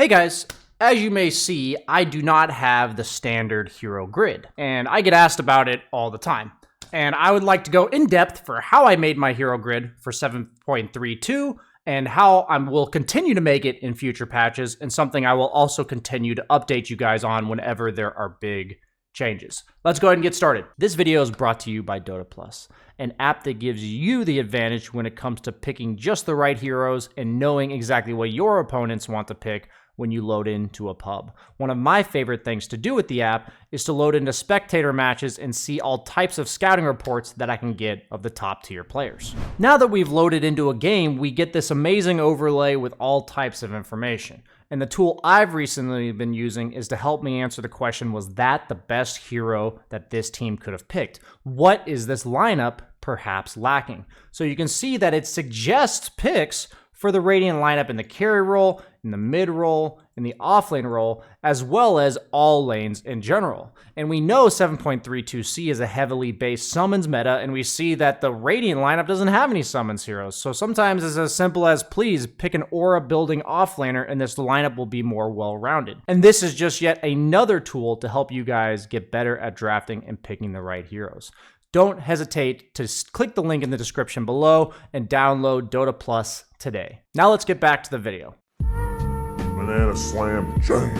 Hey guys, as you may see, I do not have the standard hero grid, and I get asked about it all the time. And I would like to go in depth for how I made my hero grid for 7.32 and how I will continue to make it in future patches, and something I will also continue to update you guys on whenever there are big changes. Let's go ahead and get started. This video is brought to you by Dota Plus, an app that gives you the advantage when it comes to picking just the right heroes and knowing exactly what your opponents want to pick when you load into a pub. One of my favorite things to do with the app is to load into spectator matches and see all types of scouting reports that I can get of the top tier players. Now that we've loaded into a game, we get this amazing overlay with all types of information. And the tool I've recently been using is to help me answer the question, was that the best hero that this team could have picked? What is this lineup perhaps lacking? So you can see that it suggests picks for the Radiant lineup in the carry role, in the mid role, in the offlane role, as well as all lanes in general. And we know 7.32c is a heavily based summons meta, and we see that the Radiant lineup doesn't have any summons heroes. So sometimes it's as simple as, please pick an aura building offlaner and this lineup will be more well-rounded. And this is just yet another tool to help you guys get better at drafting and picking the right heroes. Don't hesitate to click the link in the description below and download Dota Plus today. Now let's get back to the video. Banana slam jam.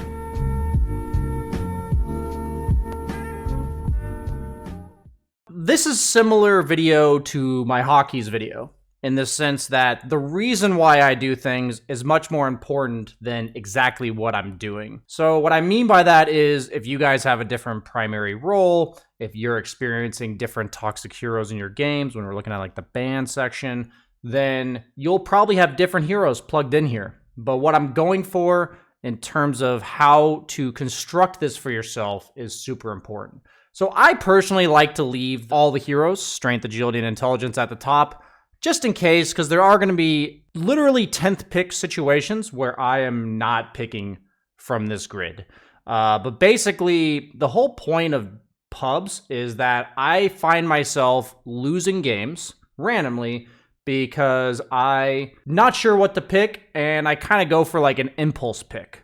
This is similar video to my hockeys video, in the sense that the reason why I do things is much more important than exactly what I'm doing. So what I mean by that is, if you guys have a different primary role, if you're experiencing different toxic heroes in your games, when we're looking at like the ban section, then you'll probably have different heroes plugged in here. But what I'm going for in terms of how to construct this for yourself is super important. So I personally like to leave all the heroes, strength, agility, and intelligence at the top, just in case, because there are going to be literally 10th pick situations where I am not picking from this grid. But basically, the whole point of pubs is that I find myself losing games randomly because I'm not sure what to pick, and I kind of go for like an impulse pick.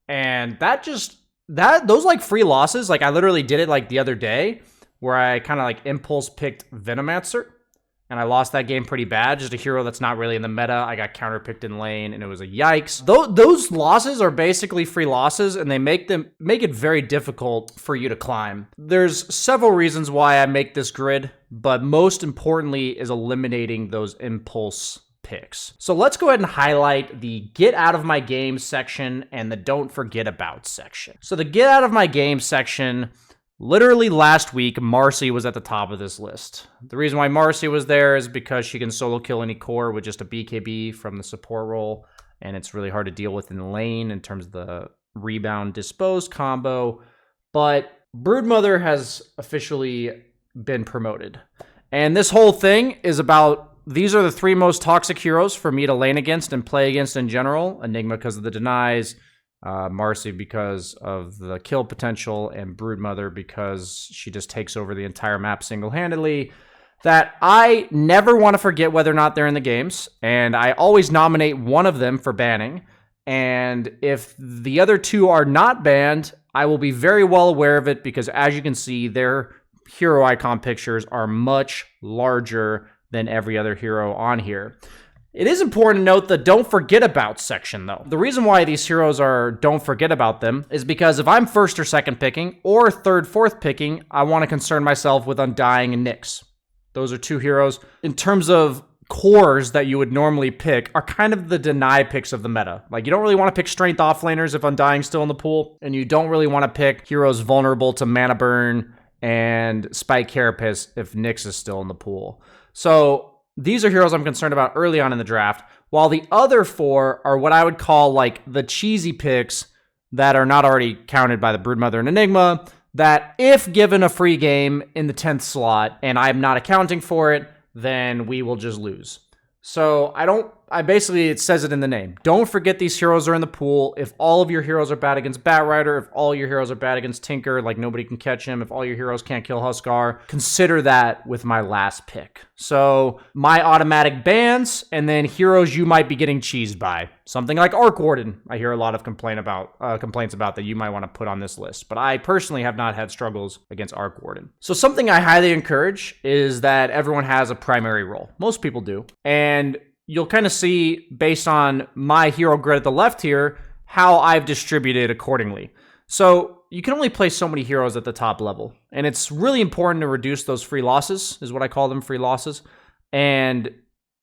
And those like free losses, like I literally did it like the other day where I kind of like impulse picked Venomancer. And I lost that game pretty bad. Just a hero that's not really in the meta. I got counterpicked in lane, and it was a yikes. Those losses are basically free losses, and they make it very difficult for you to climb. There's several reasons why I make this grid, but most importantly is eliminating those impulse picks. So let's go ahead and highlight the get out of my game section and the don't forget about section. So the get out of my game section, literally last week, Marcy was at the top of this list. The reason why Marcy was there is because she can solo kill any core with just a BKB from the support role, and it's really hard to deal with in the lane in terms of the rebound dispose combo. But Broodmother has officially been promoted. And this whole thing is about, these are the three most toxic heroes for me to lane against and play against in general. Enigma because of the denies, Marcy because of the kill potential, and Broodmother because she just takes over the entire map single-handedly, that I never want to forget whether or not they're in the games, and I always nominate one of them for banning. And if the other two are not banned, I will be very well aware of it, because as you can see, their hero icon pictures are much larger than every other hero on here. It is important to note the don't forget about section, though. The reason why these heroes are don't forget about them is because if I'm first or second picking, or third, fourth picking, I want to concern myself with Undying and Nyx. Those are two heroes, in terms of cores that you would normally pick, are kind of the deny picks of the meta. Like, you don't really want to pick strength offlaners if Undying's still in the pool, and you don't really want to pick heroes vulnerable to mana burn and Spike Carapace if Nyx is still in the pool. So these are heroes I'm concerned about early on in the draft, while the other four are what I would call like the cheesy picks that are not already counted by the Broodmother and Enigma, that if given a free game in the 10th slot and I'm not accounting for it, then we will just lose. So I don't it says it in the name. Don't forget these heroes are in the pool. If all of your heroes are bad against Batrider, if all your heroes are bad against Tinker, like nobody can catch him, if all your heroes can't kill Huskar, consider that with my last pick. So my automatic bans, and then heroes you might be getting cheesed by. Something like Arc Warden, I hear a lot of complaints about that you might want to put on this list. But I personally have not had struggles against Arc Warden. So something I highly encourage is that everyone has a primary role. Most people do. And you'll kind of see, based on my hero grid at the left here, how I've distributed accordingly. So you can only play so many heroes at the top level. And it's really important to reduce those free losses, is what I call them, free losses. And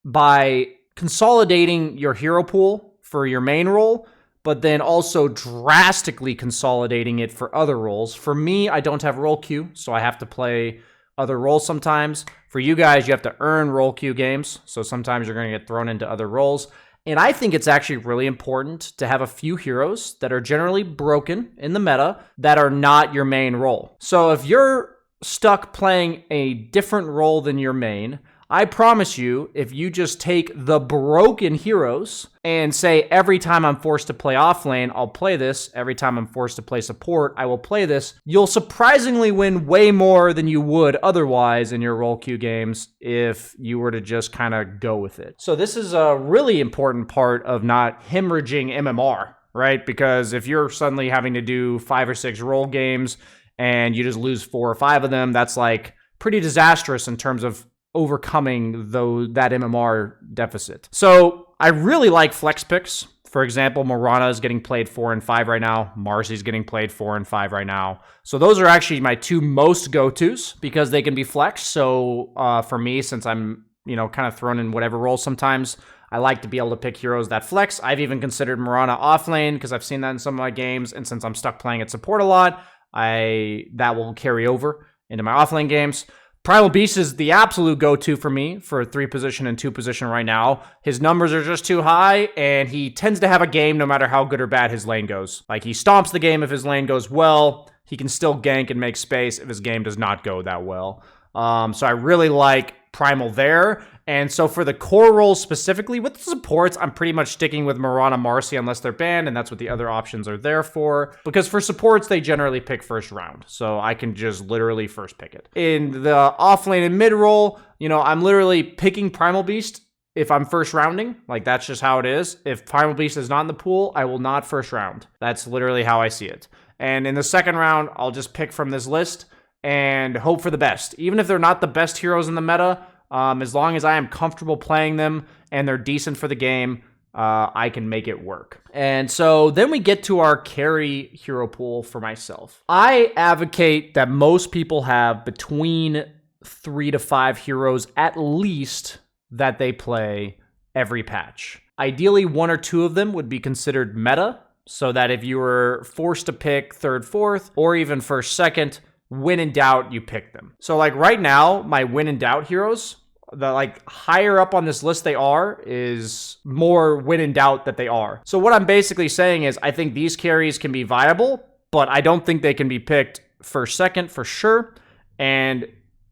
by consolidating your hero pool for your main role, but then also drastically consolidating it for other roles. For me, I don't have role queue, so I have to play other roles sometimes. For you guys, you have to earn role queue games, so sometimes you're going to get thrown into other roles. And I think it's actually really important to have a few heroes that are generally broken in the meta that are not your main role. So if you're stuck playing a different role than your main, I promise you, if you just take the broken heroes and say, every time I'm forced to play off lane, I'll play this. Every time I'm forced to play support, I will play this. You'll surprisingly win way more than you would otherwise in your role queue games if you were to just kind of go with it. So this is a really important part of not hemorrhaging MMR, right? Because if you're suddenly having to do 5 or 6 role games and you just lose 4 or 5 of them, that's like pretty disastrous in terms of overcoming that MMR deficit. So I really like flex picks. For example, Mirana is getting played 4 and 5 right now. Marcy's getting played 4 and 5 right now. So those are actually my 2 most go-tos because they can be flexed. So for me, since I'm kind of thrown in whatever role sometimes, I like to be able to pick heroes that flex. I've even considered Mirana off lane because I've seen that in some of my games. And since I'm stuck playing at support a lot, that will carry over into my off lane games. Primal Beast is the absolute go-to for me for 3 position and 2 position right now. His numbers are just too high, and he tends to have a game no matter how good or bad his lane goes. Like, he stomps the game if his lane goes well. He can still gank and make space if his game does not go that well. So I really like Primal there. And so for the core roles specifically, with the supports, I'm pretty much sticking with Mirana, Marcy unless they're banned, and that's what the other options are there for. Because for supports, they generally pick first round, so I can just literally first pick it. In the off lane and mid role, I'm literally picking Primal Beast if I'm first rounding. Like, that's just how it is. If Primal Beast is not in the pool, I will not first round. That's literally how I see it. And in the second round, I'll just pick from this list and hope for the best. Even if they're not the best heroes in the meta, as long as I am comfortable playing them and they're decent for the game, I can make it work. And so then we get to our carry hero pool for myself. I advocate that most people have between 3 to 5 heroes at least that they play every patch. Ideally, 1 or 2 of them would be considered meta, so that if you were forced to pick 3rd, 4th, or even 1st, 2nd, when in doubt, you pick them. So like right now, my when in doubt heroes, the higher up on this list they are is more when in doubt that they are. So what I'm basically saying is I think these carries can be viable, but I don't think they can be picked 1st, 2nd for sure. And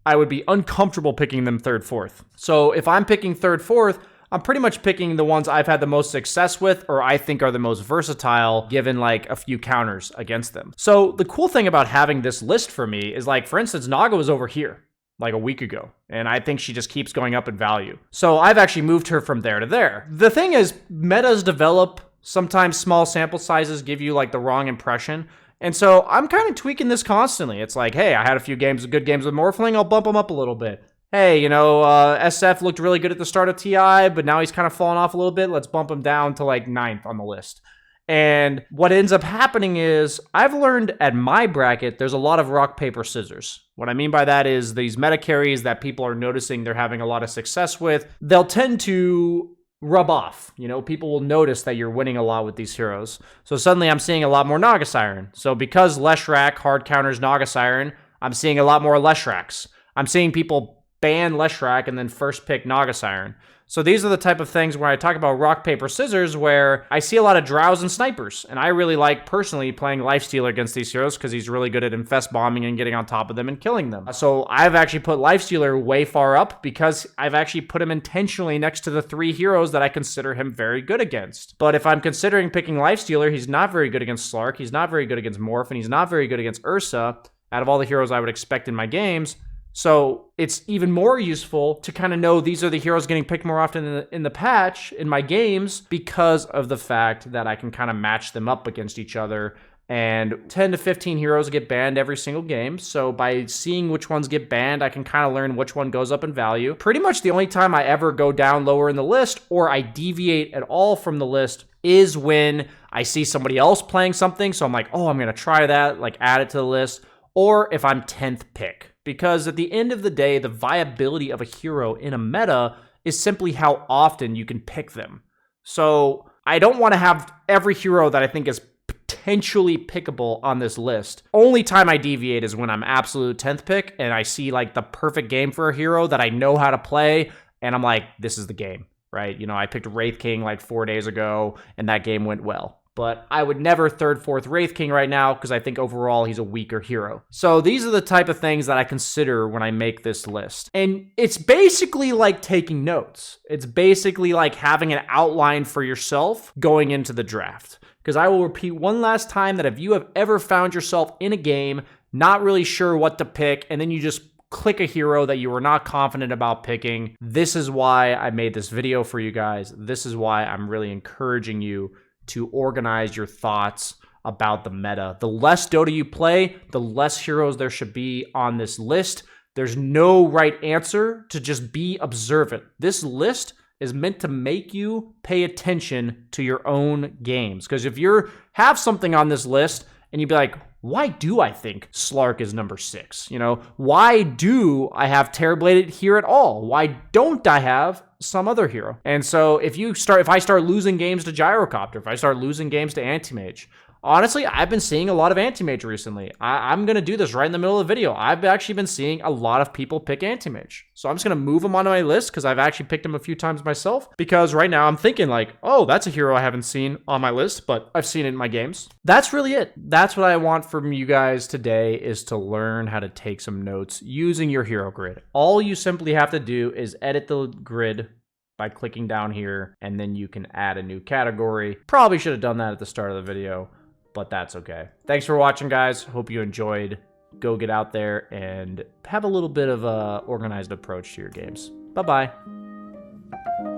I would be uncomfortable picking them 3rd, 4th. So if I'm picking 3rd, 4th, I'm pretty much picking the ones I've had the most success with or I think are the most versatile given like a few counters against them. So the cool thing about having this list for me is like, for instance, Naga was over here like a week ago, and I think she just keeps going up in value. So I've actually moved her from there to there. The thing is, metas develop. Sometimes small sample sizes give you like the wrong impression. And so I'm kind of tweaking this constantly. It's like, hey, I had a few good games with Morphling. I'll bump him up a little bit. Hey, SF looked really good at the start of TI, but now he's kind of fallen off a little bit. Let's bump him down to like 9th on the list. And what ends up happening is I've learned at my bracket, there's a lot of rock, paper, scissors. What I mean by that is these meta carries that people are noticing they're having a lot of success with, they'll tend to rub off. People will notice that you're winning a lot with these heroes. So suddenly I'm seeing a lot more Naga Siren. So because Leshrac hard counters Naga Siren, I'm seeing a lot more Leshracs. I'm seeing people ban Leshrac and then first pick Naga Siren. So these are the type of things where I talk about rock, paper, scissors, where I see a lot of drows and snipers. And I really like, personally, playing Lifestealer against these heroes because he's really good at infest bombing and getting on top of them and killing them. So I've actually put Lifestealer way far up because I've actually put him intentionally next to the 3 heroes that I consider him very good against. But if I'm considering picking Lifestealer, he's not very good against Slark, he's not very good against Morph, and he's not very good against Ursa, out of all the heroes I would expect in my games. So it's even more useful to kind of know these are the heroes getting picked more often in the patch in my games because of the fact that I can kind of match them up against each other. And 10 to 15 heroes get banned every single game. So by seeing which ones get banned, I can kind of learn which one goes up in value. Pretty much the only time I ever go down lower in the list or I deviate at all from the list is when I see somebody else playing something. So I'm like, oh, I'm going to try that, like add it to the list. Or if I'm 10th pick. Because at the end of the day, the viability of a hero in a meta is simply how often you can pick them. So I don't want to have every hero that I think is potentially pickable on this list. Only time I deviate is when I'm absolute 10th pick and I see like the perfect game for a hero that I know how to play and I'm like, this is the game, right? You know, I picked Wraith King like 4 days ago and that game went well. But I would never 3rd, 4th Wraith King right now because I think overall he's a weaker hero. So these are the type of things that I consider when I make this list. And it's basically like taking notes. It's basically like having an outline for yourself going into the draft. Because I will repeat one last time that if you have ever found yourself in a game, not really sure what to pick, and then you just click a hero that you were not confident about picking, this is why I made this video for you guys. This is why I'm really encouraging you to organize your thoughts about the meta. The less Dota you play, the less heroes there should be on this list. There's no right answer to just be observant. This list is meant to make you pay attention to your own games. Because if you have something on this list and you'd be like, why do I think Slark is number 6? You know, why do I have Terrorbladed here at all? Why don't I have some other hero? And so if I start losing games to Gyrocopter, if I start losing games to Anti-Mage, honestly, I've been seeing a lot of Anti-Mage recently. I'm going to do this right in the middle of the video. I've actually been seeing a lot of people pick Anti-Mage. So I'm just going to move him onto my list because I've actually picked him a few times myself. Because right now I'm thinking like, oh, that's a hero I haven't seen on my list, but I've seen it in my games. That's really it. That's what I want from you guys today is to learn how to take some notes using your hero grid. All you simply have to do is edit the grid by clicking down here, and then you can add a new category. Probably should have done that at the start of the video, but that's okay. Thanks for watching, guys. Hope you enjoyed. Go get out there and have a little bit of a organized approach to your games. Bye-bye.